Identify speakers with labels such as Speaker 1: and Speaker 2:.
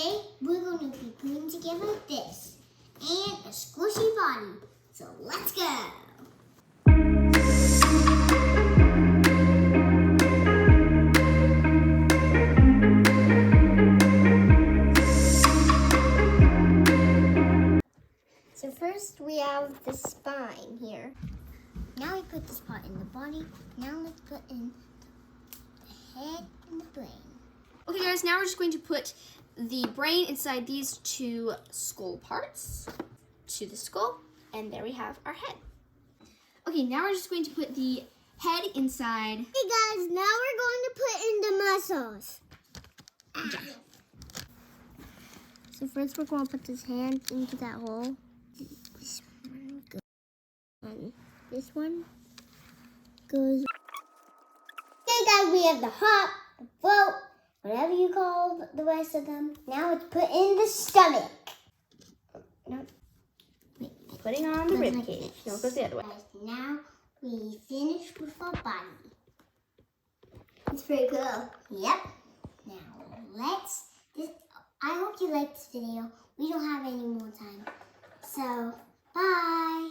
Speaker 1: today we're going to be putting together this and a squishy body. So let's go. So first we have the spine here. Now we put this part in the body. Now let's put in the head and the brain.
Speaker 2: Okay guys, now we're just going to put the brain inside these two skull parts to the skull, and there we have our head. Okay, now we're just going to put the head inside.
Speaker 1: Hey guys, now we're going to put in the muscles. So first we're going to put this hand into that hole. This one goes, and this one goes. Okay guys, we have the hop, the float, whatever you call the rest of them. Now let's put in the stomach. Nope.
Speaker 2: Putting on the rib cage. No, it goes the other way.
Speaker 1: Now we finish with our body. It's pretty cool. Yep. Now I hope you liked this video. We don't have any more time. So, bye.